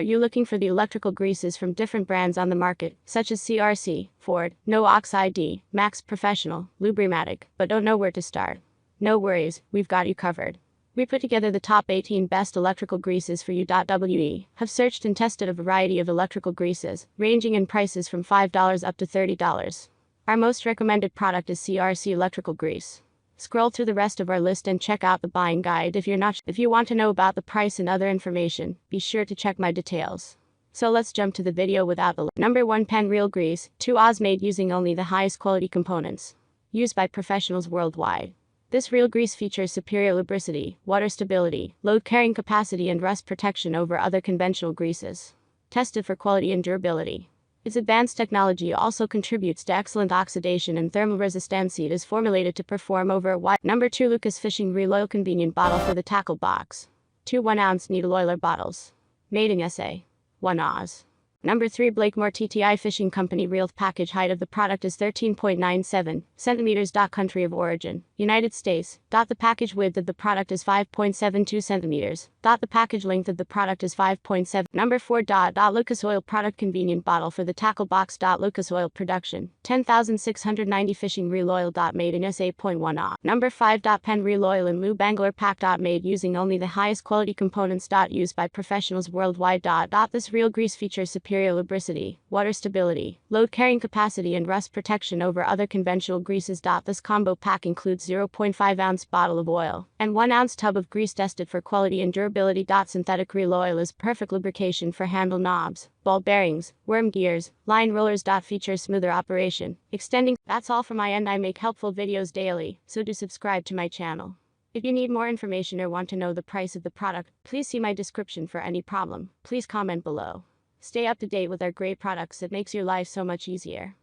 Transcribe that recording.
you looking for the electrical greases from different brands on the market, such as CRC, Ford, No Oxide, Max Professional, Lubrimatic, but don't know where to start? No worries, we've got you covered. We put together the top 18 best electrical greases for you. We have searched and tested a variety of electrical greases, ranging in prices from $5 up to $30. Our most recommended product is CRC electrical grease. Scroll through the rest of our list and check out the buying guide. If you want to know about the price and other information, be sure to check my details. So let's jump to the video without the Number 1 Penn Real Grease, 2 Oz made using only the highest quality components. Used by professionals worldwide. This real grease features superior lubricity, water stability, load carrying capacity and rust protection over other conventional greases. Tested for quality and durability. Its advanced technology also contributes to excellent oxidation and thermal resistance. It is formulated to perform over a wide. Number 2 Lucas Fishing Reel Oil Convenient Bottle for the Tackle Box. 2 1-ounce needle oiler bottles. Made in SA. 1 Oz. Number 3 Blakemore TTI Fishing Company Reel package height of the product is 13.97 centimeters. Country of origin, United States. The package width of the product is 5.72 centimeters. The package length of the product is 5.7. Number 4 Lucas Oil Product Convenient Bottle for the Tackle Box. Lucas Oil Production, 10,690 Fishing Reel Oil. Made in SA. 1 Oz. Number 5 Penn Reel Oil and Lube Angler Pack. Made using only the highest quality components. Used by professionals worldwide. This real grease features superior lubricity, water stability, load carrying capacity and rust protection over other conventional greases. This combo pack includes 0.5-ounce bottle of oil and 1-ounce tub of grease tested for quality and durability. Synthetic reel oil is perfect lubrication for handle knobs, ball bearings, worm gears, line rollers. Features smoother operation, extending. That's all from my end. I make helpful videos daily, so do subscribe to my channel. If you need more information or want to know the price of the product, please see my description. For any problem, please comment below. Stay up to date with our great products. It makes your life so much easier.